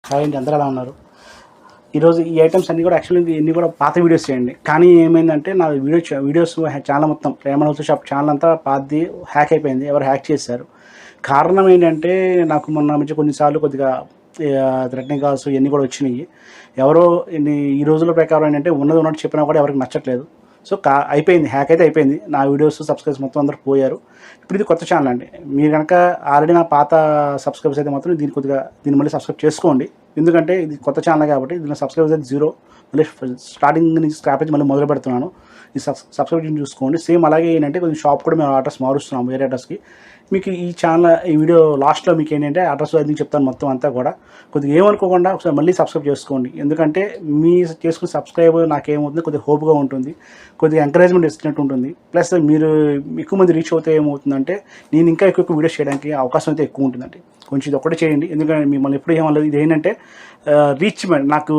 Hi అండి, అందరూ ఎలా ఉన్నారు? ఈరోజు ఈ ఐటమ్స్ అన్నీ కూడా యాక్చువల్లీ ఇన్ని కూడా పాత వీడియోస్ చేయండి. కానీ ఏమైందంటే నా వీడియోస్ ఛానల్ మొత్తం ప్రేమ హౌస్ షాప్ ఛానల్ అంతా పాతది హ్యాక్ అయిపోయింది. ఎవరు హ్యాక్ చేశారు. కారణం ఏంటంటే నాకు మొన్న నుంచి కొన్నిసార్లు కొద్దిగా థ్రెటనింగ్ కాల్స్ ఇవన్నీ కూడా వచ్చినాయి. ఎవరో ఈ రోజుల ప్రకారం ఏంటంటే ఉన్నది ఉన్నట్టు చెప్పినా కూడా ఎవరికి నచ్చట్లేదు. సో అయిపోయింది, హ్యాక్ అయితే అయిపోయింది. నా వీడియోస్ సబ్స్క్రైబర్స్ మొత్తం అందరూ పోయారు. ఇప్పుడు ఇది కొత్త ఛానల్ అండి. మీరు కనుక ఆల్రెడీ నా పాత సబ్స్క్రైబర్స్ అయితే మాత్రం దీన్ని మళ్ళీ సబ్స్క్రైబ్ చేసుకోండి. ఎందుకంటే ఇది కొత్త ఛానల్ కాబట్టి దీనిలో సబ్స్క్రైబర్స్ అయితే 0. మళ్ళీ స్టార్టింగ్ నుంచి స్క్రాప్ నుంచి మళ్ళీ మొదలు పెడుతున్నాను. ఈ సబ్స్క్రిప్షన్ చూసుకోండి. సేమ్ అలాగే ఏంటంటే కొంచెం షాప్ కూడా మేము అడ్రస్ మారుస్తున్నాము, వేరే అడ్రస్కి. మీకు ఈ ఛానల్ ఈ వీడియో లాస్ట్లో మీకు ఏంటంటే అడ్రస్ అది చెప్తాను మొత్తం అంతా కూడా. కొద్దిగా ఏమనుకోకుండా ఒకసారి మళ్ళీ సబ్స్క్రైబ్ చేసుకోండి. ఎందుకంటే మీ చేసుకున్న సబ్స్క్రైబ్ నాకేమవుతుంది, కొద్దిగా హోప్గా ఉంటుంది, కొద్దిగా ఎంకరేజ్మెంట్ ఇచ్చినట్టు ఉంటుంది. ప్లస్ మీరు ఎక్కువ మంది రీచ్ అవుతే ఏమవుతుందంటే నేను ఇంకా ఎక్కువ వీడియోస్ చేయడానికి అవకాశం అయితే ఎక్కువ ఉంటుందండి. కొంచెం ఇది ఒక్కటే చేయండి. ఎందుకంటే మిమ్మల్ని ఎప్పుడు ఏమలేదు. ఇది ఏంటంటే రీచ్మెంట్ నాకు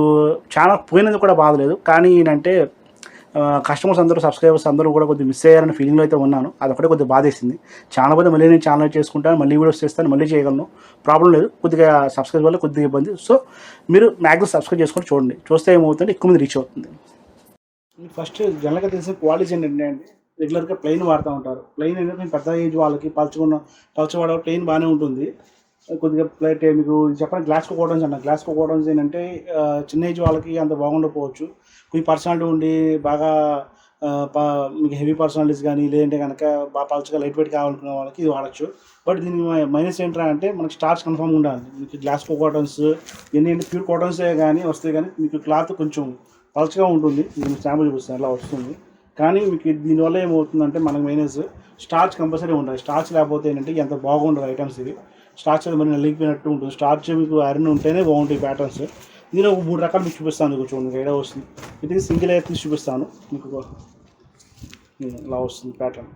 ఛానల్ పోయినది కూడా బాధలేదు. కానీ ఏంటంటే కస్టమర్స్ అందరూ సబ్స్క్రైబర్స్ అందరూ కూడా కొద్దిగా మిస్ అయ్యారని ఫీలింగ్లో అయితే ఉన్నాను. అదొకటే కొద్దిగా బాధేసింది. ఛానల్ పోతే మళ్ళీ నేను ఛానల్ చేసుకుంటాను, మళ్ళీ వీడియోస్ చేస్తాను, మళ్ళీ చేయగలను, ప్రాబ్లం లేదు. కొద్దిగా సబ్స్క్రైబ్ వల్ల కొద్దిగా ఇబ్బంది. సో మీరు మ్యాక్సిమం సబ్స్క్రైబ్ చేసుకొని చూడండి. చూస్తే ఏమవుతుందంటే ఎక్కువ మంది రీచ్ అవుతుంది. ఫస్ట్ జనరల్గా తెలిసిన క్వాలిటీస్ ఏంటంటే అండి, రెగ్యులర్గా ప్లెయిన్ వాడుతూ ఉంటారు. ప్లెయిన్ ఏంటంటే పెద్ద ఏజ్ వాళ్ళకి పలచవాడ ప్లెయిన్ బాగానే ఉంటుంది. కొద్దిగా ప్లేట్ మీకు చెప్పండి, గ్లాస్ కోటన్స్ అన్న. గ్లాస్ కోటన్స్ ఏంటంటే చిన్న ఏజ్ వాళ్ళకి అంత బాగుండకపోవచ్చు. కొంచెం పర్సనాలిటీ ఉండి బాగా మీకు హెవీ పర్సనాలిటీస్ కానీ లేదంటే కనుక బాగా పలచగా లైట్ వెయిట్ కావాలనుకునే వాళ్ళకి ఇది వాడచ్చు. బట్ దీని మైనస్ ఏంటంటే అంటే మనకి స్టార్చ్ కన్ఫర్మ్ ఉండాలి. మీకు గ్లాస్ కాటన్స్ ఇవన్నీ అంటే ప్యూర్ కాటన్సే కానీ వస్తాయి, కానీ మీకు క్లాత్ కొంచెం పలచగా ఉంటుంది. నేను శాంపుల్ చూపిస్తాను అలా వస్తుంది. కానీ మీకు దీనివల్ల ఏమవుతుందంటే మనకు మైనస్ స్టార్చ్ కంపల్సరీ ఉండాలి. స్టార్చ్ లేకపోతే ఏంటంటే ఎంత బాగుండదు ఐటమ్స్. ఇది స్టార్చ్ అది మరి నలిగిపోయినట్టు ఉంటుంది. స్టార్చ్ మీకు ఐరన్ ఉంటేనే బాగుంటాయి ప్యాటర్న్స్. దీనిలో 3 రకాలు మీకు చూపిస్తాను. మీకు చూడండి ఐడియా వస్తుంది. ఇది సింగిల్ అయితే తీసి చూపిస్తాను మీకు. ఇలా వస్తుంది ప్యాటర్న్.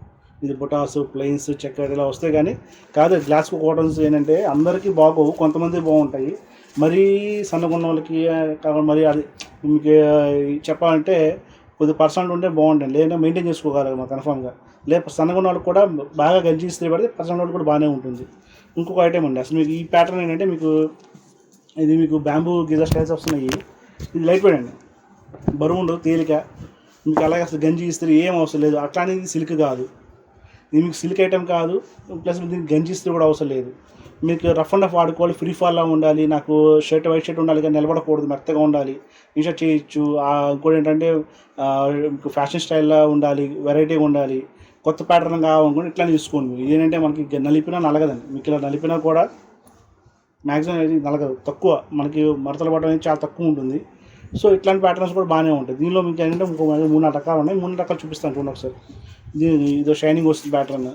ఇది బొటాస్ ప్లెయిన్స్ చెక్కర్ ఇలా వస్తాయి. కానీ కాదు గ్లాస్ కాటన్స్ ఏంటంటే అందరికీ బాగోవు, కొంతమంది బాగుంటాయి. మరీ సన్నగున్న వాళ్ళకి కావాలి. మరి అది మీకు చెప్పాలంటే కొద్దిగా పర్సనల్ ఉంటే బాగుంటుంది, లేదంటే మెయింటైన్ చేసుకోగలరు మా కన్ఫామ్గా. లేకపోతే సన్నగున్న వాళ్ళకి కూడా బాగా గంజి ఇస్తే పడితే పర్సనల్ వాళ్ళు కూడా బాగానే ఉంటుంది. ఇంకొక ఐటమ్ అండి, అసలు మీకు ఈ ప్యాటర్న్ ఏంటంటే మీకు బ్యాంబూ గిజర్ స్టైల్స్ వస్తున్నాయి. ఇది లైట్ వెయిట్ అండి, బరువు ఉండదు, తేలిక. మీకు అలాగే అసలు గంజి ఇస్తే ఏం అవసరం లేదు. అట్లా అనేది సిల్క్ కాదు, ఇది మీకు సిల్క్ ఐటమ్ కాదు. ప్లస్ దీనికి గంజి ఇస్తే కూడా అవసరం లేదు. మీకు రఫ్ అండ్ రఫ్ వాడుకోవాలి, ఫ్రీ ఫాల్లా ఉండాలి. నాకు వైట్ షర్ట్ ఉండాలి కానీ నిలబడకూడదు, మెత్తగా ఉండాలి. ఈ షర్ట్ చేయొచ్చు. ఇంకోటి ఏంటంటే మీకు ఫ్యాషన్ స్టైల్లో ఉండాలి, వెరైటీగా ఉండాలి, కొత్త ప్యాటర్న్ కావాలనుకోండి ఇట్లా తీసుకోండి. మీరు ఏంటంటే మనకి నలిపినా నలగదండి. మీకు ఇలా నలిపినా కూడా మ్యాక్సిమం అనేది నలగదు, తక్కువ. మనకి మడతలు పడడం అనేది చాలా తక్కువ ఉంటుంది. సో ఇట్లాంటి ప్యాటర్న్స్ కూడా బాగానే ఉంటాయి. దీనిలో మీకు ఏంటంటే 3-4 రకాలు ఉన్నాయి. 3 రకాలు చూపిస్తాను చూడండి ఒకసారి. ఇదో షైనింగ్ వస్తుంది ప్యాటర్న్,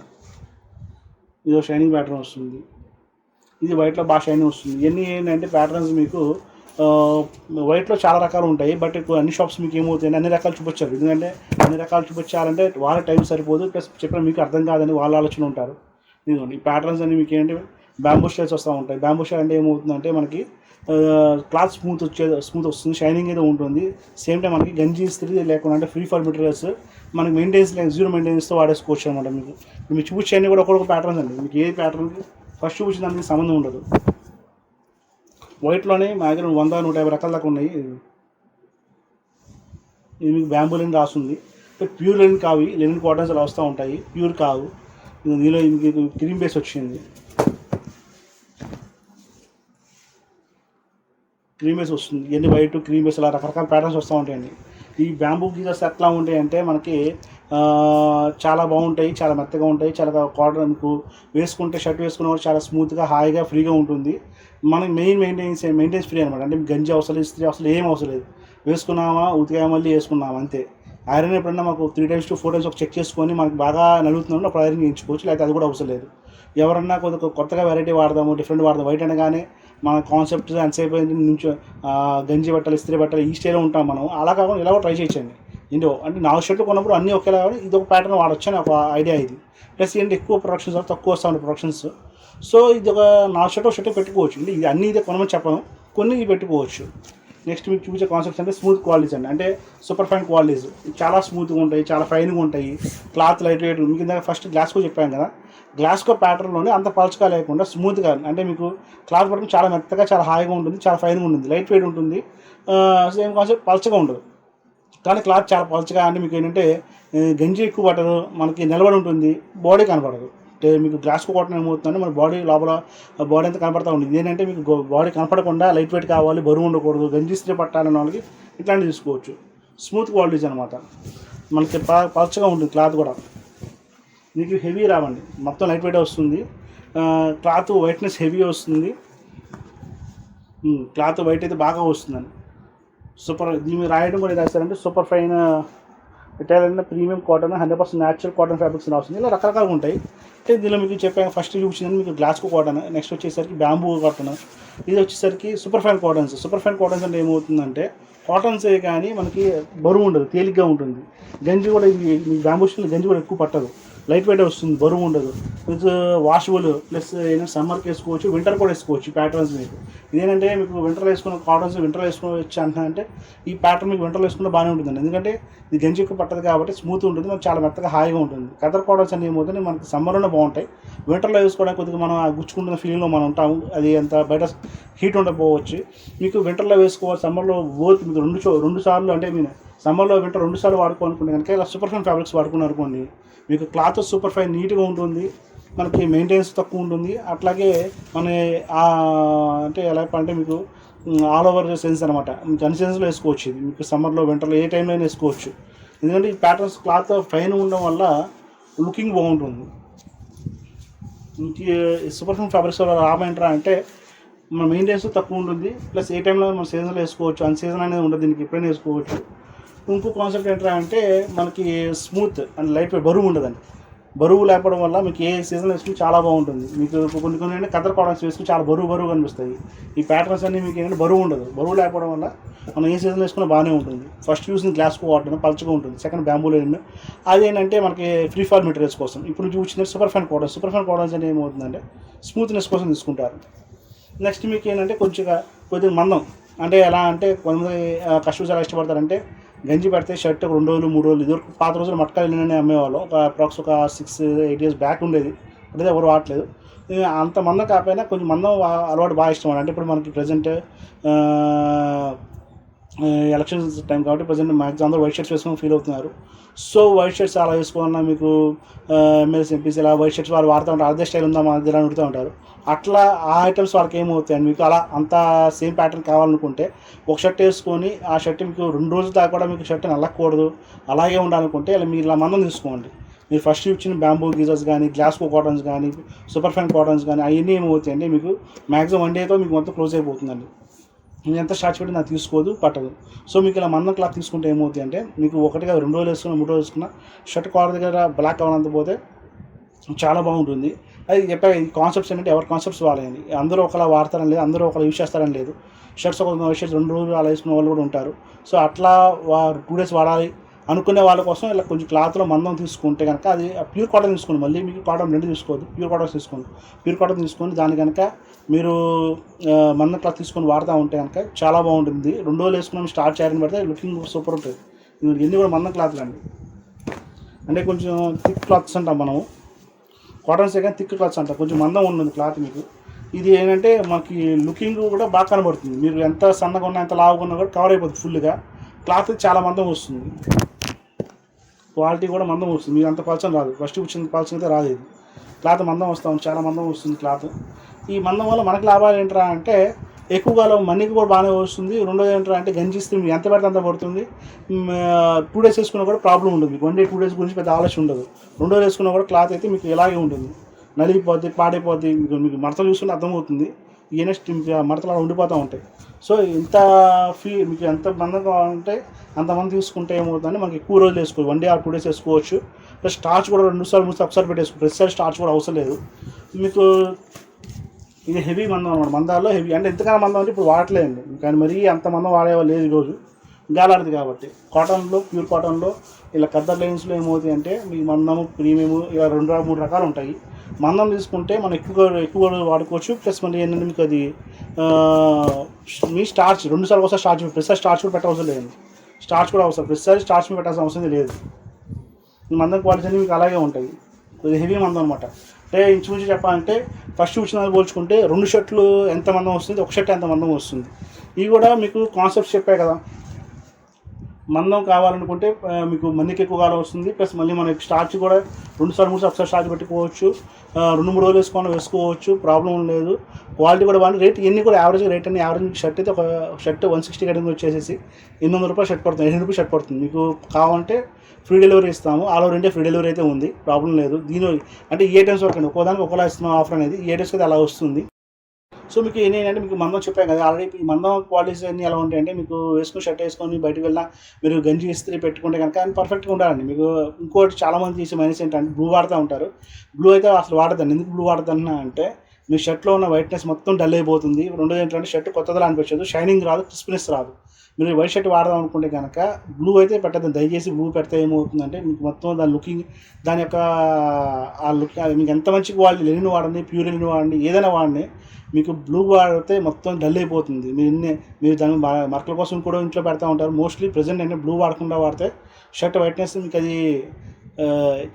ఇదో షైనింగ్ ప్యాటర్న్ వస్తుంది, ఇది వైట్లో బాగా షైనింగ్ వస్తుంది. ఇవన్నీ ఏంటంటే ప్యాటర్న్స్ మీకు వైట్లో చాలా రకాలు ఉంటాయి. బట్ అన్ని షాప్స్ మీకు ఏమవుతాయంటే అన్ని రకాలు చూపించారు. ఎందుకంటే అన్ని రకాలు చూపించాలంటే వాళ్ళ టైం సరిపోదు, ప్లస్ చెప్పిన మీకు అర్థం కాదని వాళ్ళ ఆలోచన ఉంటారు. ఇదిగోండి ఈ ప్యాటర్న్స్ అన్ని మీకు ఏంటంటే బ్యాంబూ స్టైల్స్ వస్తూ ఉంటాయి. బ్యాంబూ స్టైల్ అంటే ఏమవుతుందంటే మనకి క్లాత్ స్మూత్ వస్తుంది, షైనింగ్ అయితే ఉంటుంది. సేమ్ టైం మనకి గంజి ఇస్త్రీ లేకుండా అంటే ఫ్రీ ఫర్ మెటీరియల్స్ మనకి మెయింటెనెన్స్ లేదు, 0 మెయింటెనెన్స్తో వాడేసుకోవచ్చు అనమాట. మీకు చూపించే కూడా ఒక్కొక్క ప్యాటర్న్స్ అండి. మీకు ఏ ప్యాటర్న్కి ఫస్ట్ చూపించిన దానికి సంబంధం ఉండదు. వైట్లోనే మా దగ్గర 100-150 రకాల దాకా ఉన్నాయి. ఇది మీకు బ్యాంబూ లెనిన్ రాస్తుంది. ప్యూర్ లెనిన్ కావు, లెనిన్ కాటన్స్ అలా వస్తూ ఉంటాయి, ప్యూర్ కావు. దీనిలో మీకు క్రీమ్ బేస్ వచ్చింది, క్రీమ్ బేస్ వస్తుంది. ఇవన్నీ వైట్ క్రీమ్ బేస్ అలా రకరకాల ప్యాటర్న్స్ వస్తూ ఉంటాయండి. ఈ బ్యాంబూ గీజర్స్ ఎట్లా ఉంటాయంటే మనకి చాలా బాగుంటాయి, చాలా మెత్తగా ఉంటాయి, చాలా కాటన్. మీకు వేసుకుంటే షర్ట్ వేసుకున్న వాళ్ళు చాలా స్మూత్గా హాయిగా ఫ్రీగా ఉంటుంది. మనకి మెయింటెనెన్స్ ఫ్రీ అనమాట. అంటే గంజి అవసరం, ఇస్త్రీ అవసరం, ఏం అవసరం లేదు. వేసుకున్నామా ఉతిగా మళ్ళీ వేసుకున్నామా అంతే. ఐరన్ ఎప్పుడన్నా మాకు 3 times to 4 times ఒక చెక్ చేసుకొని మనకి బాగా నలుగుతున్నాం అప్పుడు ఐరన్ చేయించుకోవచ్చు, లేకపోతే అది కూడా అవసరం లేదు. ఎవరన్నా కొత్తగా వెరైటీ వాడదాము, డిఫరెంట్ వాడదాం, వైట్ అనగానే మన కాన్సెప్ట్ ఎంతసేపు నుంచి గంజి బట్టలు ఇస్త్రీ బట్టలు ఈ స్టైల్లో ఉంటాం మనం. అలా కాకుండా ఇలా ట్రై చేయొచ్చండి. ఏంటో అంటే 4 షర్ట్లు కొన్నప్పుడు అన్నీ ఒకేలా కాబట్టి ఇది ఒక ప్యాటర్న్ వాడచ్చు అని ఒక ఐడియా ఇది. ప్లస్ ఏంటి ఎక్కువ ప్రొడక్షన్స్ తక్కువ వస్తూ ఉంటాయి ప్రొడక్షన్స్. సో ఇది ఒక 4 షర్ట్ పెట్టుకోవచ్చు. ఇది అన్నీ ఇదే కొనమని చెప్పను, కొన్ని పెట్టుకోవచ్చు. నెక్స్ట్ మీకు చూపించే కాన్సెప్ట్స్ అంటే స్మూత్ క్వాలిటీస్ అండి, అంటే సూపర్ ఫైన్ క్వాలిటీస్. చాలా స్మూత్గా ఉంటాయి, చాలా ఫైన్గా ఉంటాయి, క్లాత్ లైట్ వెయిట్. మీకు ఇందాక ఫస్ట్ గ్లాస్కో చెప్పాను కదా, గ్లాస్కో ప్యాటర్న్లోనే అంత పలుచగా లేకుండా స్మూత్గా, అంటే మీకు క్లాత్ పట్టుకుని చాలా మెత్తగా చాలా హాయిగా ఉంటుంది, చాలా ఫైన్గా ఉంటుంది, లైట్ వెయిట్ ఉంటుంది. సేమ్ కాన్సెప్ట్ పలుచగా ఉండదు, కానీ క్లాత్ చాలా పలుచగా. అంటే మీకు ఏంటంటే గంజి ఎక్కువ పట్టదు, మనకి నిలబడి ఉంటుంది, బాడీ కనపడదు. అంటే మీకు గ్లాస్కో కాటన్ ఏమవుతుందంటే మన బాడీ లోపల బాడీ అంతా కనపడతా ఉంటుంది. ఏంటంటే మీకు బాడీ కనపడకుండా లైట్ వెయిట్ కావాలి, బరువు ఉండకూడదు, గంజి ఇస్త్రీ పట్టాలన్న వాళ్ళకి ఇట్లాంటివి తీసుకోవచ్చు. స్మూత్ క్వాలిటీస్ అనమాట, మనకి పలుచగా ఉంటుంది క్లాత్ కూడా. మీకు హెవీ రావండి, మొత్తం లైట్ వెయిట్ వస్తుంది, క్లాత్ వైట్నెస్ హెవీ వస్తుంది, క్లాత్ వైట్ అయితే బాగా వస్తుందండి. సూపర్, దీని మీద రాయడం కూడా రాస్తారంటే super fine Italian premium cotton 100% natural cotton fabrics వస్తుంది. ఇలా రకరకాలుగా ఉంటాయి. అంటే దీనిలో మీకు చెప్పాను, ఫస్ట్ చూపించింది మీకు గ్లాస్కో కాటన్, నెక్స్ట్ వచ్చేసరికి బ్యాంబూ కాటన్, ఇది వచ్చేసరికి super fine cottons. Super fine cottons అంటే ఏమవుతుందంటే కాటన్సే కానీ మనకి బరువు ఉండదు, తేలిగ్గా ఉంటుంది. గంజి కూడా మీ బ్యాంబూ స్టిల్ గంజి కూడా ఎక్కువ పట్టదు, లైట్ వెయిట్ వస్తుంది, బరువు ఉండదు, ప్లస్ వాషబుల్, ప్లస్ ఏంటంటే సమ్మర్కి వేసుకోవచ్చు, వింటర్ కూడా వేసుకోవచ్చు. ఈ ప్యాటర్న్స్ మీకు ఇదేంటంటే మీకు వింటర్లో వేసుకున్న కాటన్స్ వింటర్లో వేసుకోవచ్చు అంటే ఈ ప్యాటర్న్ మీకు వింటర్లో వేసుకుంటే బాగానే ఉంటుందండి, ఎందుకంటే ఇది గంజి ఎక్కువ పట్టదు కాబట్టి స్మూత్ ఉంటుంది, మనకు చాలా మెత్తగా హాయిగా ఉంటుంది. కదర్ కాటన్స్ అని ఏమవుతుంది మనకి సమ్మర్లోనే బాగుంటాయి, వింటర్లో వేసుకోవడానికి కొద్దిగా మనం ఆ గుచ్చుకుంటున్న ఫీలింగ్లో మనం ఉంటాము, అది అంత బయట హీట్ ఉండకపోవచ్చు. మీకు వింటర్లో వేసుకోవాలి, సమ్మర్లో బోత్ మీకు రెండు సార్లు, అంటే మీరు సమ్మర్లో వింటర్ 2 సార్లు వాడుకోవాలనుకుంటే కనుక ఇలా సూపర్ ఫైన్ ఫ్యాబ్రిక్స్ వాడుకున్నారు అనుకోండి, మీకు క్లాత్ సూపర్ ఫైన్ నీట్గా ఉంటుంది, మనకి మెయింటెనెన్స్ తక్కువ ఉంటుంది. అట్లాగే మన అంటే ఎలా అంటే మీకు ఆల్ ఓవర్ సెన్స్ అనమాట, మీకు అన్ని సెన్స్లో వేసుకోవచ్చు. ఇది మీకు సమ్మర్లో వింటర్లో ఏ టైంలో అయినా వేసుకోవచ్చు, ఎందుకంటే ఈ ప్యాటర్న్స్ క్లాత్ ఫైన్ ఉండడం వల్ల లుకింగ్ బాగుంటుంది. సూపర్ ఫైన్ ఫ్యాబ్రిక్స్ వల్ల లాభం ఏంట్రా అంటే మన మెయింటెనెన్స్ తక్కువ ఉంటుంది, ప్లస్ ఏ టైంలో మనం సీజన్లో వేసుకోవచ్చు, అన్ సీజన్ అనేది ఉండదు, దీనికి ఎప్పుడైనా వేసుకోవచ్చు. ఇంకో కాన్సెప్ట్ ఏంటంటే అంటే మనకి స్మూత్ అండ్ లైట్ వెయిట్, బరువు ఉండదండి. బరువు లేకపోవడం వల్ల మీకు ఏ సీజన్ వేసుకుని చాలా బాగుంటుంది. మీకు కొన్ని ఏంటంటే కదర్ కాటన్స్ వేసుకుని చాలా బరువు కనిపిస్తాయి. ఈ ప్యాటర్న్స్ అన్నీ మీకు ఏంటంటే బరువు ఉండదు, బరువు లేకపోవడం వల్ల మనం ఏ సీజన్ వేసుకున్నా బాగానే ఉంటుంది. ఫస్ట్ చూసిన గ్లాస్కో కాటన్ పలుచగా ఉంటుంది, సెకండ్ బ్యాంబూ లైన్, అదేంటంటే మనకి ఫ్రీ ఫాల్ మెటీరియల్స్ కోసం. ఇప్పుడు చూపించింది super fine cottons. Super fine cottons అంటే ఏమవుతుందంటే స్మూత్నెస్ కోసం తీసుకుంటారు. నెక్స్ట్ మీకు ఏంటంటే కొద్దిగా మందం, అంటే ఎలా అంటే కొంతమంది కస్టమర్స్ ఎలా ఇష్టపడతారంటే గంజి పెడితే షర్ట్ 2 రోజులు 3 రోజులు, ఇదివరకు పాత రోజులు మట్కాలు వెళ్ళిననే అమ్మేవాళ్ళు, అప్రాక్స్ ఒక 6-8 years బ్యాక్ ఉండేది, ఇప్పుడైతే ఎవరు వాడలేదు. అంత మందం కాకపోయినా కొంచెం మందం అలవాటు బాగా ఇష్టం. అంటే ఇప్పుడు మనకి ప్రజెంట్ ఎలక్షన్స్ టైం కాబట్టి ప్రజెంట్ మ్యాక్సిమం అందరూ వైట్ షర్ట్స్ వేసుకొని ఫీల్ అవుతున్నారు. సో వైట్ షర్ట్స్ అలా వేసుకోవాలన్నా మీకు ఎమ్మెల్సీ ఎంపీసీ ఇలా వైట్ షర్ట్స్ వాళ్ళు వాడుతూ ఉంటారు, అదే స్టైల్ ఉందా మా దగ్గర అని అడుగుతూ ఉంటారు. అట్లా ఆ ఐటమ్స్ వాళ్ళకి ఏమవుతాయండి, మీకు అలా అంత సేమ్ ప్యాటర్న్ కావాలనుకుంటే ఒక షర్ట్ వేసుకొని ఆ షర్ట్ మీకు 2 రోజులు దాకా కూడా మీకు షర్ట్ నల్లకూడదు, అలాగే ఉండాలనుకుంటే ఇలా మీరు ఇలా మందం తీసుకోండి. మీరు ఫస్ట్ ఇచ్చిన బ్యాంబూ గీజర్స్ కానీ, గ్లాస్కో కాటన్స్ కానీ, సూపర్ ఫైన్ కాటన్స్ కానీ అవన్నీ ఏమవుతాయండి మీకు మ్యాక్సిమం 1 dayతో మీకు మొత్తం క్లోజ్ అయిపోతుందండి. నేను ఎంత స్టార్చ్ పెట్టి నాకు తీసుకోదు, పట్టదు. సో మీకు ఇలా మందం క్లాత్ తీసుకుంటే ఏమవుతుంది అంటే మీకు 1 కాదు 2 రోజులు వేసుకున్న 3 రోజులు వేసుకున్న షర్ట్ కాలర్ దగ్గర బ్లాక్ అవ్వనంత పోతే చాలా బాగుంటుంది. అది చెప్పాను, ఈ కాన్సెప్ట్స్ ఏంటంటే ఎవరి కాన్సెప్ట్స్ వాళ్ళని, అందరూ ఒకలా వాడతారని లేదు, అందరూ ఒకలా యూజ్ చేస్తారని లేదు. షర్ట్స్ షర్ట్స్ 2 రోజులు అలా వేసుకునే వాళ్ళు కూడా ఉంటారు. సో అట్లా 2 days వాడాలి అనుకునే వాళ్ళ కోసం ఇలా కొంచెం క్లాత్లో మందం తీసుకుంటే కనుక అది ప్యూర్ కాటన్ తీసుకోండి. మళ్ళీ మీకు కాటన్ 2 తీసుకోవద్దు, ప్యూర్ కాటన్ తీసుకోండి. ప్యూర్ కాటన్ తీసుకొని దాని కనుక మీరు మందం క్లాత్ తీసుకొని వాడుతూ ఉంటే కనుక చాలా బాగుంటుంది. 2 రోజులు వేసుకుని స్టార్ట్ చేయడానికి పడితే లుకింగ్ సూపర్ ఉంటుంది. ఇవన్నీ కూడా మందం క్లాత్లు అండి, అంటే కొంచెం థిక్ క్లాత్స్ అంటాం మనము, కాటన్సే కానీ థిక్ క్లాత్స్ అంటాం, కొంచెం మందం ఉంటుంది క్లాత్ మీకు. ఇది ఏంటంటే మనకి లుకింగ్ కూడా బాగా కనబడుతుంది, మీరు ఎంత సన్నగా ఉన్నా ఎంత లావుగా ఉన్నా కూడా కవర్ అయిపోతుంది ఫుల్గా. క్లాత్ చాలా మందం వస్తుంది, క్వాలిటీ కూడా మందం వస్తుంది, మీరు అంత పలచని రాదు. ఫస్ట్ వచ్చిన పలచని అయితే రాదు, ఇది క్లాత్ మందం వస్తాం, చాలా మందం వస్తుంది క్లాత్. ఈ మందం వల్ల మనకు లాభాలు ఏంట్రా అంటే ఎక్కువగా మనీకి కూడా బాగానే వస్తుంది. రెండోది ఏంట్రా అంటే గంజి ఇస్తే మీకు ఎంత పెడితే అంత పడుతుంది. 2 days వేసుకున్నా కూడా ప్రాబ్లం ఉండదు, మీకు 1 day 2 days గురించి పెద్ద ఆలోచన ఉండదు. 2 రోజులు వేసుకున్నా కూడా క్లాత్ అయితే మీకు ఇలాగే ఉంటుంది, నలిగిపోద్ది, పాడైపోద్ది. మీకు మడతలు చూసుకుంటే అర్థమవుతుంది, ఈ నెక్స్ట్ మడతలు అలా ఉండిపోతూ ఉంటాయి. సో ఇంత మీకు ఎంత మందం కావాలంటే అంతమంది తీసుకుంటే ఏమవుతుందంటే మనకి ఎక్కువ రోజులు వేసుకోవచ్చు, 1 day or 2 days వేసుకోవచ్చు. ప్లస్ స్టార్చ్ కూడా 2 సార్లు 3 సార్లు ఒకసారి పెట్టేసుకోవచ్చు, ప్రతిసారి స్టార్చ్ కూడా అవసరం లేదు మీకు. ఇది హెవీ మందం అనమాట, మందాల్లో హెవీ అంటే ఎంతకన్నా మందం అంటే ఇప్పుడు వాడలేదండి, కానీ మరీ అంత మందం వాడేవాళ్ళు లేదు ఈరోజు, గాలాడిది కాబట్టి. కాటన్లో ప్యూర్ కాటన్లో ఇలా కద్దర్ లైన్స్లో ఏమవుతాయి అంటే మీకు మందము ప్రీమియము ఇలా 2-3 రకాలు ఉంటాయి. మందం తీసుకుంటే మనం ఎక్కువ వాడుకోవచ్చు. ప్లస్ మళ్ళీ ఏంటంటే మీకు అది మీ స్టార్చ్ 2 సార్లు ఒకసారి స్టార్చ్ ప్రతిసారి స్టార్చ్ కూడా పెట్టవసరం లేదండి. స్టార్చ్ కూడా అవసరం, ప్రతిసారి స్టార్చ్ పెట్టాల్సిన అవసరం లేదు. మందం క్వాలిటీ అనేవి మీకు అలాగే ఉంటాయి. కొద్దిగా హెవీ మందం అనమాట. అంటే ఇంచుమించు చెప్పాలంటే ఫస్ట్ చూసిన పోల్చుకుంటే 2 షర్ట్లు ఎంత మందం వస్తుంది, ఒక షర్ట్ ఎంత మందం వస్తుంది. ఇవి కూడా మీకు కాన్సెప్ట్స్ చెప్పాయి కదా. మందం కావాలనుకుంటే మీకు మందికి ఎక్కువ కాలం వస్తుంది. ప్లస్ మళ్ళీ మనకి స్టార్చ్ కూడా 2 సార్లు 3 సార్లు ఒకసారి స్టార్చ్ పెట్టుకోవచ్చు. 2-3 రోజులు వేసుకోవచ్చు, ప్రాబ్లం లేదు. క్వాలిటీ కూడా బాగుంది. రేట్ ఇవన్నీ కూడా యావరేజ్ రేట్ అని యావరేజ్ షర్ట్ అయితే ఒక షర్ట్ 160 కటింగ్ వచ్చేసి 800 రూపాయలు షర్ట్ పడుతుంది, 800 రూపాయలు షర్ట్ పడుతుంది. మీకు కావాలంటే ఫ్రీ డెలివరీ ఇస్తాము. All over India free delivery అయితే ఉంది, ప్రాబ్లం లేదు. దీని అంటే ఈ ఐటమ్స్ వరకు అండి, ఒక్కోదానికి ఒకలా ఇస్తున్నాం ఆఫర్ అనేది. ఈ ఐటమ్స్కి అయితే అలా వస్తుంది. సో మీకు ఏంటంటే మీకు మందం చెప్పాను కదా ఆల్రెడీ. ఈ మందం క్వాలిటీస్ అన్నీ ఎలా ఉంటాయంటే మీకు వేసుకుని షర్ట్ వేసుకొని బయటకు వెళ్ళినా మీరు గంజి ఇస్త్రీ పెట్టుకుంటే కనుక ఆయన పర్ఫెక్ట్గా ఉండాలండి. మీకు ఇంకోటి చాలామంది చేసే మైనస్ ఏంటంటే బ్లూ వాడుతూ ఉంటారు. బ్లూ అయితే అసలు వాడతాను. ఎందుకు బ్లూ వాడుతున్నా అంటే మీ షర్ట్లో ఉన్న వైట్నెస్ మొత్తం డల్ అయిపోతుంది. రెండోది ఏంటంటే షర్ట్ కొత్తగా అనిపించదు, షైనింగ్ రాదు, క్రిస్పీనెస్ రాదు. మీరు వైట్ షర్ట్ వాడదాం అనుకుంటే కనుక బ్లూ అయితే పెట్టద్దు. దయచేసి బ్లూ పెడితే ఏమవుతుందంటే మీకు మొత్తం దాని లుకింగ్, దాని యొక్క ఆ లుక్ మీకు ఎంత మంచి క్వాలిటీ లెనిన్ వాడండి, ప్యూర్ లెనిన్ వాడండి, ఏదైనా వాడండి, మీకు బ్లూ వాడితే మొత్తం డల్ అయిపోతుంది. మీరు దాని మరకల కోసం కూడా ఇంట్లో పెడతా ఉంటారు. మోస్ట్లీ ప్రజెంట్ అంటే బ్లూ వాడకుండా వాడితే షర్ట్ వైట్నెస్ మీకు అది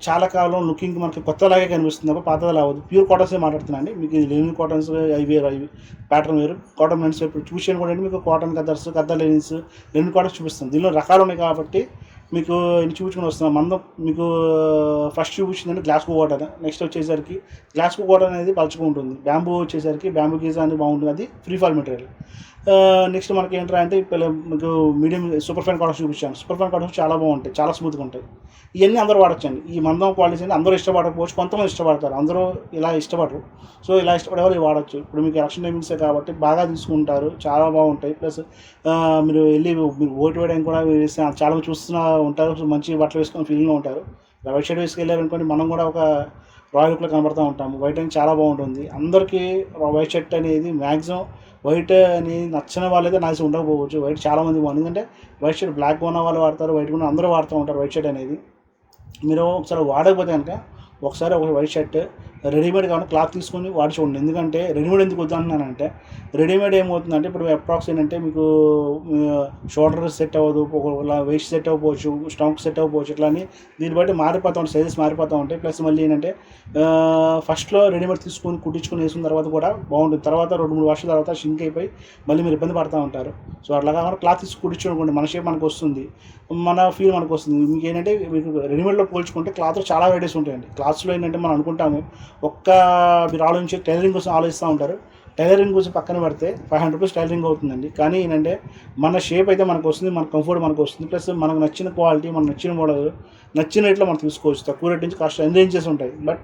చాలా కాలం లుకింగ్ మనకి కొత్తలాగే కనిపిస్తుంది తప్ప పాతలా అవ్వదు. ప్యూర్ కాటన్సే మాట్లాడుతున్నాండి. మీకు ఇది లెనిన్ కాటన్స్ అవి ప్యాటర్న్ వేరు, కాటన్ లెనిన్స్ ఇప్పుడు చూసాను కూడా మీకు cotton khaddar linens, Lenin cottons చూపిస్తాను. దీనిలో రకాలు ఉన్నాయి కాబట్టి మీకు ఇది చూపించుకొని వస్తున్నాం. మందం మీకు ఫస్ట్ చూపించిందంటే గ్లాస్కో వాటర్, నెక్స్ట్ వచ్చేసరికి గ్లాస్కో వాటర్ అనేది పలుచుకు ఉంటుంది. బ్యాంబూ వచ్చేసరికి బ్యాంబూ గీజా అనేది బాగుంటుంది, అది ఫ్రీ ఫాల్ మెటీరియల్. నెక్స్ట్ మనకి ఏంటంటే మీకు మీడియం సూపర్ ఫైన్ కాటన్స్ చూపించాను. సూపర్ ఫైన్ కాటన్స్ చాలా బాగుంటాయి, చాలా స్మూత్గా ఉంటాయి. ఇవన్నీ అందరూ వాడచ్చండి. ఈ మందం క్వాలిటీస్ అనేది అందరూ ఇష్టపడకపోవచ్చు, కొంతమంది ఇష్టపడతారు, అందరూ ఇలా ఇష్టపడరు. సో ఇలా ఇష్టపడే వాళ్ళు వాడచ్చు. ఇప్పుడు మీకు ఎలక్షన్ టైమింగ్సే కాబట్టి బాగా తీసుకుంటారు, చాలా బాగుంటాయి. ప్లస్ మీరు ఓటు వేయడానికి కూడా చాలా చూస్తున్నా ఉంటారు, మంచి బట్టలు వేసుకొని ఫీలింగ్లో ఉంటారు. వైట్ షర్ట్ వేసుకెళ్ళారనుకోండి మనం కూడా ఒక రాయల్ లుక్లో కనబడుతూ ఉంటాము. వైట్ అనేది చాలా బాగుంటుంది. అందరికీ వైట్ షర్ట్ అనేది మ్యాక్సిమం వైట్ అని నచ్చిన వాళ్ళైతే నాసి ఉండకపోవచ్చు. వైట్ చాలామంది బాగుంది, ఎందుకంటే వైట్ షర్ట్ బ్లాక్ ఉన్న వాళ్ళు వాడతారు, వైట్ ఉన్న అందరూ వాడుతూ ఉంటారు వైట్ షర్ట్ అనేది. మీరు ఒకసారి వాడకపోతే కనుక ఒకసారి ఒక వైట్ షర్ట్ రెడీమేడ్ కావాలి క్లాత్ తీసుకొని వాడి చూడండి. ఎందుకంటే రెడీమేడ్ ఎందుకు వద్దంటున్నానంటే రెడీమేడ్ ఏమవుతుందంటే ఇప్పుడు అప్రాక్స్ ఏంటంటే మీకు షోల్డర్ సెట్ అవ్వదు, వేస్ట్ సెట్ అవ్వకపోవచ్చు, స్టమక్ సెట్ అవ్వకపోవచ్చు, ఇట్లా అని దీన్ని బట్టి మారిపోతూ ఉంటాయి, సైజెస్ మారిపోతూ ఉంటాయి. ప్లస్ మళ్ళీ ఏంటంటే ఫస్ట్లో రెడీమేడ్ తీసుకొని కుట్టించుకొని వేసుకున్న తర్వాత కూడా బాగుంటుంది. తర్వాత 2-3 వర్షాల తర్వాత షింక్ అయిపోయి మళ్ళీ మీరు ఇబ్బంది పడుతూ ఉంటారు. సో అట్లా కాకుండా క్లాత్ తీసుకు కుట్టించుకోండి, మన షేప్ మనకు వస్తుంది, మన ఫీల్ మనకు వస్తుంది. మీకు ఏంటంటే మీకు రెడీమేడ్లో పోల్చుకుంటే క్లాత్లో చాలా వెరైటీస్ ఉంటాయండి. క్లాత్స్లో ఏంటంటే మనం అనుకుంటాము మీరు ఆలోచించి టైలరింగ్ కోసం ఆలోచిస్తూ ఉంటారు. టైలరింగ్ కోసం పక్కన పెడితే 500 రూపీస్ టైలరింగ్ అవుతుందండి. కానీ ఏంటంటే మన షేప్ అయితే మనకు వస్తుంది, మన కంఫర్ట్ మనకు వస్తుంది. ప్లస్ మనకు నచ్చిన క్వాలిటీ, మనకు నచ్చిన మోడల్, నచ్చిన రేట్లో మనం తీసుకోవచ్చు. తక్కువ రేట్ నుంచి కాస్ట్ రేంజెస్ ఉంటాయి. బట్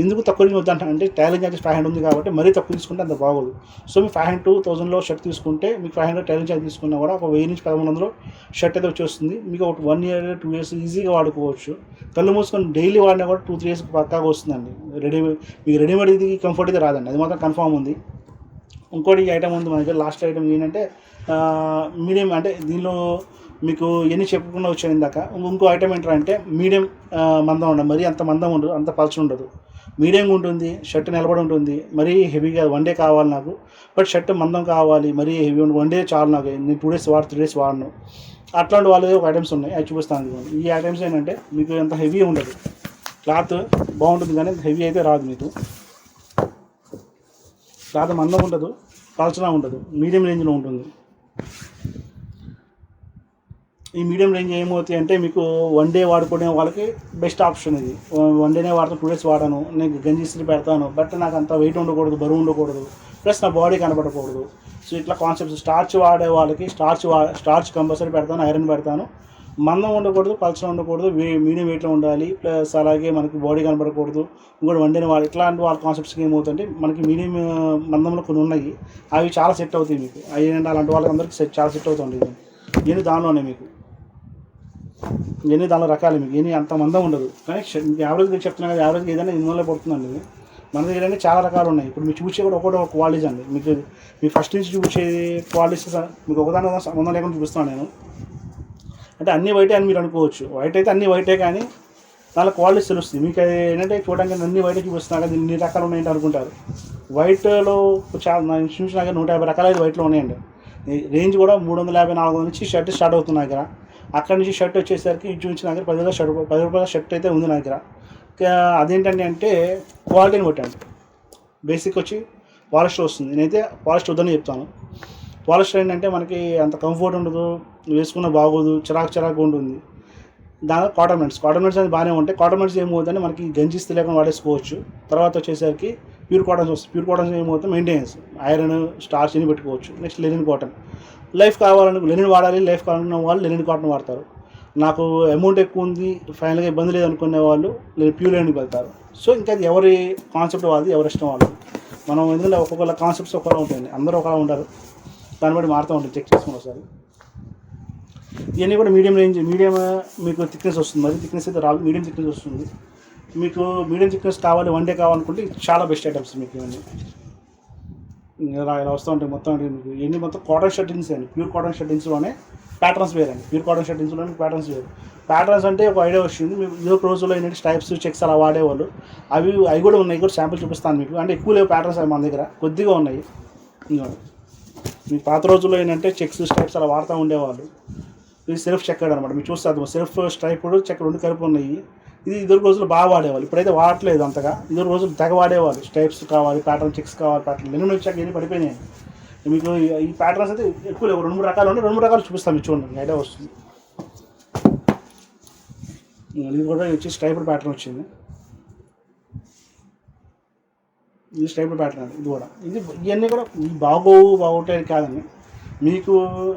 ఎందుకు తక్కువ రేంజ్ వద్దంటే టైలరింగ్ చార్జెస్ 500 ఉంది కాబట్టి మరీ తక్కువ తీసుకుంటే అంత బాగోదు. సో మీకు 500-1000లో షర్ట్ తీసుకుంటే మీకు 500 టైలరింగ్ చార్జ్ తీసుకున్నా కూడా ఒక 1000 నుంచి 1100 షర్ట్ అయితే వచ్చేస్తుంది. మీకు ఒక 1 year 2 years ఈజీగా వాడుకోవచ్చు. కళ్ళు మూసుకొని డైలీ వాడినా కూడా 2-3 years పక్కాగా వస్తుందండి. మీకు రెడీమేడ్ ఇది కంఫర్ట్ అయితే రాదండి, అది మాత్రం కన్ఫామ్ ఉంది. ఇంకోటి ఐటమ్ ఉంది మన దగ్గర. లాస్ట్ ఐటమ్ ఏంటంటే మీడియం, అంటే దీనిలో మీకు ఎన్ని చెప్పుకుండా వచ్చాను ఇందాక. ఇంకో ఐటమ్ ఏంటంటే మీడియం మందం ఉండదు, మరీ అంత మందం ఉండదు, అంత పల్చు ఉండదు, మీడియంగా ఉంటుంది. షర్ట్ నిలబడి ఉంటుంది, మరీ హెవీగా 1 day కావాలి నాకు, బట్ షర్ట్ మందం కావాలి, మరీ హెవీ ఉంటుంది. 1 day చాలు నాకు, నేను 2 days 3 days వాడను. అట్లాంటి వాళ్ళు ఒక ఐటమ్స్ ఉన్నాయి, అవి చూపిస్తాను. ఈ ఐటమ్స్ ఏంటంటే మీకు ఎంత హెవీ ఉండదు, క్లాత్ బాగుంటుంది కానీ హెవీ అయితే రాదు. మీకు క్లాత్ మందం ఉండదు, పల్చగా ఉండదు, మీడియం రేంజ్లో ఉంటుంది. ఈ మీడియం రేంజ్ ఏమవుతాయి అంటే మీకు 1 day వాడుకునే వాళ్ళకి బెస్ట్ ఆప్షన్ ఇది. 1 day వాడతాను, 2 days వాడాను, నేను గంజి ఇస్త్రీ పెడతాను, బట్ నాకు అంత వెయిట్ ఉండకూడదు, బరువు ఉండకూడదు, ప్లస్ నా బాడీ కనబడకూడదు. సో ఇట్లా కాన్సెప్ట్స్. స్టార్చ్ వాడే వాళ్ళకి స్టార్చ్ కంపల్సరీ పెడతాను, ఐరన్ పెడతాను. మందం ఉండకూడదు, పల్చగా ఉండకూడదు, మీడియం వెయిట్లో ఉండాలి, ప్లస్ అలాగే మనకి బాడీ కనబడకూడదు. ఇంకోటి 1 day ఇట్లాంటి వాళ్ళ కాన్సెప్ట్స్కి ఏమవుతుందంటే మనకి మీడియం మందంలో కొన్ని ఉన్నాయి, అవి చాలా సెట్ అవుతాయి మీకు. అవి ఏంటంటే అలాంటి వాళ్ళకి అందరికీ చాలా సెట్ అవుతుంది. ఇవన్నీ దానిలోనే మీకు ఇవన్నీ దానిలో రకాలు. మీకు ఇవన్నీ అంత మందం ఉండదు, కానీ మీకు యావరేజ్గా చెప్తున్నా కదా, యావరేజ్గా ఏదైనా ఇన్వాల్వ్ పడుతుందండి. మన దగ్గర అంటే చాలా రకాలు ఉన్నాయి. ఇప్పుడు మీకు చూసే కూడా ఒక క్వాలిటీస్ అండి. మీకు ఫస్ట్ నుంచి చూపించే క్వాలిటీస్ మీకు ఒకదాని సంబంధం లేకుండా చూపిస్తాను నేను. అంటే అన్నీ వైటే అని మీరు అనుకోవచ్చు. వైట్ అయితే అన్నీ వైటే, కానీ దానిలో క్వాలిటీస్ తెలుస్తుంది. మీకు అది ఏంటంటే చూడడానికి అన్ని వైట్ చూపిస్తున్నా కదా ఇన్ని రకాలు ఉన్నాయంటే అనుకుంటారు. వైట్లో చాలా నేను చూసినా కానీ 150 రకాలు అయితే వైట్లో ఉన్నాయండి. రేంజ్ కూడా 350, 400 నుంచి షర్ట్ స్టార్ట్ అవుతుంది నా దగ్గర. అక్కడి నుంచి షర్ట్ వచ్చేసరికి చూపించిన దగ్గర 10 రూపాయల షర్ట్ అయితే ఉంది నా దగ్గర. అదేంటంటే అంటే క్వాలిటీని కొట్టండి. బేసిక్ వచ్చి పాలిస్టర్ వస్తుంది. నేనైతే పాలిస్టర్ వద్దని చెప్తాను. పాలిస్టర్ ఏంటంటే మనకి అంత కంఫర్ట్ ఉండదు, వేసుకున్న బాగోదు, చిరాకు ఉంటుంది. దాని కాటన్ మెంట్స్ అనేది బాగానే ఉంటాయి. కాటన్ మెంట్స్ ఏమవుతుందంటే మనకి గంజి ఇస్తే లేకుండా వాడేసుకోవచ్చు. తర్వాత వచ్చేసరికి ప్యూర్ కాటన్స్ వస్తుంది. ప్యూర్ కాటన్స్ ఏమవుతుంది మెయింటెనెన్స్, ఐరన్, స్టార్చ్ అని పెట్టుకోవచ్చు. Next linen cotton. లైఫ్ కావాలని లెనిన్ వాడాలి, లైఫ్ కావాలన్న వాళ్ళు లెనిన్ కాటన్ వాడతారు. నాకు అమౌంట్ ఎక్కువ ఉంది, ఫైనల్గా ఇబ్బంది లేదు అనుకునే వాళ్ళు ప్యూర్ లెనిన్కి వెళ్తారు. సో ఇంకా అది ఎవరి కాన్సెప్ట్ వాళ్ళది, ఎవరి ఇష్టం వాళ్ళు. మనం ఎందుకంటే ఒక్కొక్కళ్ళ కాన్సెప్ట్స్ ఒకలా ఉంటాయండి, అందరూ ఒకలా ఉంటారు. దాన్ని బట్టి మారుతూ ఉంటుంది. చెక్ చేసుకుని ఒకసారి. ఇవన్నీ కూడా మీడియం మీకు థిక్నెస్ వస్తుంది. మరి థిక్నెస్ అయితే రాదు, మీడియం థిక్నెస్ వస్తుంది. మీకు మీడియం థిక్నెస్ కావాలి, 1 డే కావాలనుకుంటే చాలా బెస్ట్ ఐటమ్స్ మీకు ఇవన్నీ. ఇలా వస్తూ ఉంటాయి మొత్తం. మీకు ఇవన్నీ మొత్తం కాటన్ షర్టింగ్స్ అండి. ప్యూర్ కాటన్ షర్టింగ్స్లోనే ప్యాటర్న్స్ వేరే అండి. ప్యూర్ కాటన్ షర్టింగ్స్లోనే ప్యాటర్న్స్ వేరు. ప్యాటర్న్స్ అంటే ఒక ఐడియా వచ్చింది. మీకు ఇదో రోజుల్లో ఏంటంటే స్టైప్స్, చెక్స్ అలా వాడేవాళ్ళు. అవి కూడా ఉన్నాయి. కూడా శాంపుల్ చూపిస్తాను మీకు. అంటే ఎక్కువ లేవు ప్యాటర్న్స్ అవి మన దగ్గర, కొద్దిగా ఉన్నాయి. మీకు పాత రోజుల్లో ఏంటంటే చెక్స్, స్టైప్స్ అలా వాడుతూ ఉండేవాళ్ళు. ఇది సెల్ఫ్ చెక్కడ్ అనమాట. మీరు చూస్తే సెల్ఫ్ స్ట్రైప్ చెక్క 2 కలిపి ఉన్నాయి. ఇది ఇద్దరు రోజులు బాగా వాడేవాళ్ళు. ఇప్పుడైతే వాడట్లేదు అంతగా. ఇద్దరు రోజులు తెగ వాడేవాళ్ళు. స్టైప్స్ కావాలి, ప్యాటర్న్ చెక్స్ కావాలి, ప్యాటర్న్ లెనిన్ వచ్చాక ఏమి పడిపోయినాయి. మీకు ఈ ప్యాటర్న్స్ అయితే ఎక్కువ లేవు. 2-3 రకాలు ఉన్నాయి. 2-3 రకాలు చూపిస్తాను మీకు, చూడండి ఐడియా వస్తుంది. ఇది కూడా వచ్చి స్ట్రైప్డ్ ప్యాటర్న్ వచ్చింది. ఇది స్ట్రైప్డ్ ప్యాటర్న్ అండి. ఇది కూడా ఇవన్నీ కూడా బాగుంటాయి కాదండి. మీకు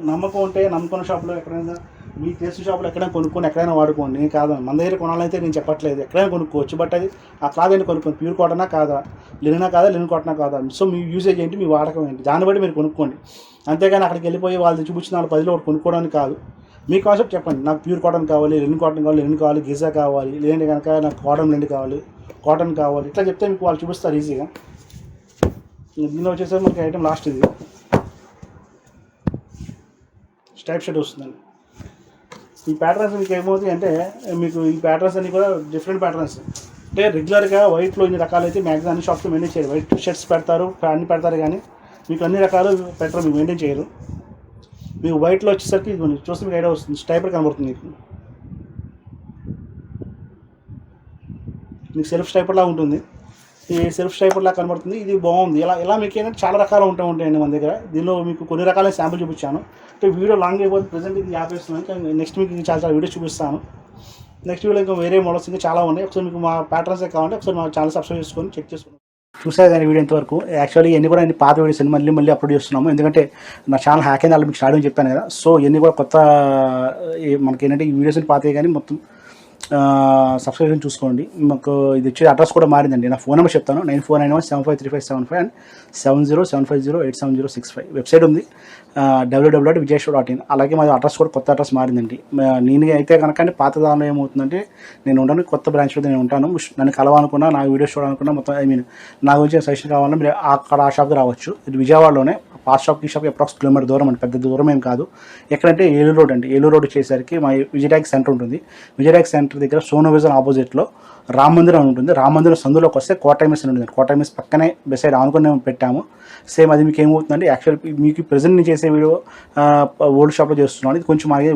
నమ్మకం ఉంటే నమ్మకం షాప్లో ఎక్కడైనా, మీ తెలిసిన షాప్లో ఎక్కడైనా కొనుక్కొని ఎక్కడైనా వాడుకోండి. నేను కాదు, మన దగ్గర కొనాలైతే నేను చెప్పట్లేదు, ఎక్కడైనా కొనుక్కోవచ్చు. బట్ అది ఆ క్లాత్ ఏంటి కొనుక్కోండి. ప్యూర్ కాటనా కాదా, లెనినా కాదా, లెనిన్ కాటనా కాదా. సో మీ యూసేజ్ ఏంటి, మీ వాడకం ఏంటి, దాన్ని బట్టి మీరు కొనుక్కోండి. అంతేగాని అక్కడికి వెళ్ళిపోయి వాళ్ళు చూపించిన 10లో ఒకటి కొనుక్కోవడానికి కాదు. మీ కాన్సెప్ట్ చెప్పండి. నాకు ప్యూర్ కాటన్ కావాలి, లెనిన్ కావాలి, గిజా కావాలి, లేదంటే కనుక నాకు కాటన్ లెండి కావాలి, కాటన్ కావాలి, ఇట్లా చెప్తే మీకు వాళ్ళు చూపిస్తారు ఈజీగా. దీనిలో వచ్చేసరికి మనకి ఐటమ్ లాస్ట్ ఇది స్టైప్ షర్ట్ వస్తుందండి. ఈ ప్యాటర్న్స్ మీకు ఏమవుతాయి అంటే, మీకు ఈ ప్యాటర్న్స్ అన్నీ కూడా డిఫరెంట్ ప్యాటర్న్స్. అంటే రెగ్యులర్గా వైట్లో ఇన్ని రకాలు అయితే మ్యాక్సిమం అన్ని షాప్స్ మెయింటైన్ చేయరు. వైట్ షర్ట్స్ పెడతారు, అన్ని పెడతారు, కానీ మీకు అన్ని రకాలు పెట్టరు, మీకు మెయింటైన్ చేయరు. మీకు వైట్లో వచ్చేసరికి ఇది చూస్తే మీకు ఐడియా వస్తుంది. స్టైపర్ కనబడుతుంది మీకు సెల్ఫ్ స్టైపర్లా ఉంటుంది. ఈ సెల్ఫ్ స్టైపర్లా కనబడుతుంది. ఇది బాగుంది. ఇలా మీకు ఏంటంటే చాలా రకాలు ఉంటాయండి మన దగ్గర. దీనిలో మీకు కొన్ని రకాల శాంపుల్ చూపించాను. అంటే వీడియో లాంగ్ అయిపోతుంది. ప్రజెంట్ ఇది ఆపేస్తున్నాను. నెక్స్ట్ మీకు చాలా వీడియోస్ చూపిస్తాను. నెక్స్ట్ వీడియో ఇంకా వేరే మోడల్స్ ఇంకా చాలా ఉన్నాయి. ఒకసారి మీకు మా ప్యాటర్న్సే కావాలంటే ఒకసారి మా ఛానల్ సబ్స్క్రైబ్ చేసుకొని చెక్ చేసుకోండి. చూసారు కానీ వీడియో ఇంతవరకు. యాక్చువల్లీ ఇవన్నీ కూడా పాత వీడియోస్ మళ్ళీ అప్లోడ్ చేస్తున్నాము. ఎందుకంటే నా ఛానల్ హ్యాక్ అయింది, మీకు స్టార్టింగ్ చెప్పాను కదా. సో ఇవన్నీ కూడా కొత్త మనకి ఏంటంటే ఈ వీడియోస్ పాతవి కానీ మొత్తం సబ్స్క్రిప్షన్ చూసుకోండి. మాకు ఇది వచ్చే అడ్రస్ కూడా మారిందండి. నా ఫోన్ నెంబర్ చెప్తాను, 9491753575 అండ్ 7075087065. వెబ్సైట్ ఉంది www.vijayshop.in. అలాగే మాది అడ్రస్ కూడా కొత్త అడ్రస్ మారిందండి. నేను అయితే కనుక పాత దానిలో ఏమవుతుందంటే, నేను ఉంటాను కొత్త బ్రాంచ్లో నేను ఉంటాను. నన్ను కలవాలనుకున్నా, నా వీడియోస్ చూడాలనుకున్నా, మొత్తం నా గురించి సజెషన్ కావాలన్నా మీరు అక్కడ ఆ షాప్కి రావచ్చు. ఇది విజయవాడలోనే. పాత షాప్కి ఈ షాప్కి అప్రాక్స్ కిలోమీటర్ దూరం అండి, పెద్ద దూరం ఏం కాదు. ఎక్కడంటే ఏలూరు రోడ్ అండి. ఏలూరు రోడ్ వచ్చేసరికి మా విజయటాక్ సెంటర్ ఉంటుంది. విజయటాక్ సెంటర్ దగ్గర సోనో విజన్ ఆపోజిట్లో రామ మందిరం ఉంటుంది. రామ మందిరం సందులోకి వస్తే కోటైమిస్ అని ఉంటుంది. కోటైమిస్ పక్కనే బెసైడ్ ఆనుకుని పెట్టాము. సేమ్ అది మీకు ఏమవుతుందంటే, యాక్చువల్లీ మీకు ప్రెజెంట్ నేను చేసే వీడియో ఓల్డ్ షాప్లో చేస్తున్నాను. ఇది కొంచెం మాది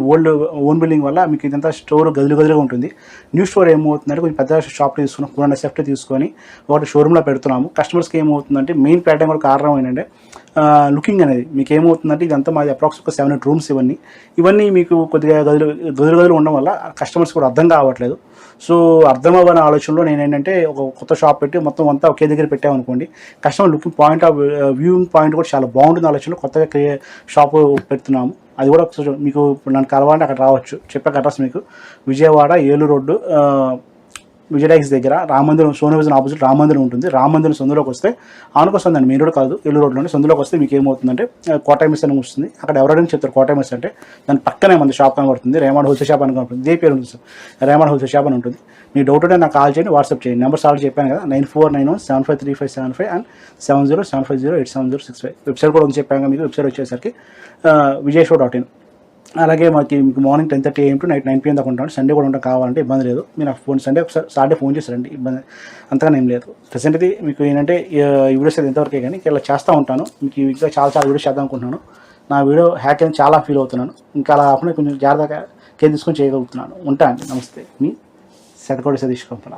ఓన్ బిల్డింగ్ వల్ల మీకు ఇదంతా స్టోర్ గదులుగా ఉంటుంది. న్యూ స్టోర్ ఏమవుతుందంటే కొంచెం పెద్ద షాప్లో తీసుకున్నాం, 400 సెఫ్ట్ తీసుకొని ఒకటి షోరూమ్లో పెడుతున్నాము. కస్టమర్స్కి ఏమవుతుందంటే మెయిన్ ప్యాటర్న్ కూడా కారణం ఏంటంటే లుకింగ్ అనేది. మీకు ఏమవుతుందంటే ఇదంతా మాది అప్రాక్స్ ఒక 7 రూమ్స్. ఇవన్నీ మీకు కొద్దిగా గదులు ఉండడం వల్ల కస్టమర్స్ కూడా అర్థం కావట్లేదు. సో అర్థం అవ్వని ఆలోచనలో నేను ఏంటంటే ఒక కొత్త షాప్ పెట్టి మొత్తం అంతా ఒకే దగ్గర పెట్టామనుకోండి, customer looking point of viewing point కూడా చాలా బాగుంటుంది ఆలోచనలో కొత్తగా షాపు పెడుతున్నాము. అది కూడా మీకు నన్ను కలవాలంటే అక్కడ రావచ్చు. చెప్పాక అడ్రస్ మీకు విజయవాడ ఏలూరు రోడ్డు విజయటాక్స్ దగ్గర రామమందిరం, సోనో విజన్ ఆపోజిట్ రామమందిరం ఉంటుంది. రామమందిరం సందులోకి వస్తే ఆనుకొస్తుందండి, మెయిన్ రోడ్ కాదు, ఏలూరు రోడ్లోనే. సందులోకి వస్తే మీకు ఏమవుతుందంటే కోటైమిస్ అని వస్తుంది. అక్కడ ఎవరైనా చెప్తారు కోటైమిస్ అంటే, దాని పక్కనే మన షాప్ కనబడుతుంది, రేమాండ్ హోల్సేల్ షాప్ అని కనబడుతుంది. ఇదే పేరు ఉంటుంది సార్, రేమాండ్ హోల్సేల్ షాప్ అని ఉంటుంది. మీ డౌట్ ఉంటే నాకు కాల్ చేయండి, వాట్సాప్ చేయండి. నెంబర్స్ ఆల్రెడీ చెప్పాను కదా, 9491753575 అండ్ 7075087065. వెబ్సైట్ కూడా ఉంది చెప్పాను మీకు. వెబ్సైట్ వచ్చేసరికి vijayshop.in. అలాగే మీకు morning 10:30 AM to night 9 PM దాకా ఉంటాను. సండే కూడా ఉంటాం, కావాలంటే ఇబ్బంది లేదు. మీరు నాకు సండే ఒకసారి సాటర్డే ఫోన్ చేస్తారండి, ఇబ్బంది అంతగానే ఏం లేదు. ప్రెసెంట్ ఇది మీకు ఏంటంటే ఈ వీడియోస్ అయితే ఎంతవరకే కానీ ఇలా చేస్తూ ఉంటాను. మీకు ఇంకా చాలా వీడియోస్ చేద్దాం అనుకుంటున్నాను. నా వీడియో హ్యాక్ అని చాలా ఫీల్ అవుతున్నాను. ఇంకా అలా కాకుండా కొంచెం జాగ్రత్తగా కేర్ తీసుకొని చేయగలుగుతున్నాను. ఉంటా అండి. నమస్తే, మీ శతకోటి సతీష్ కంపన.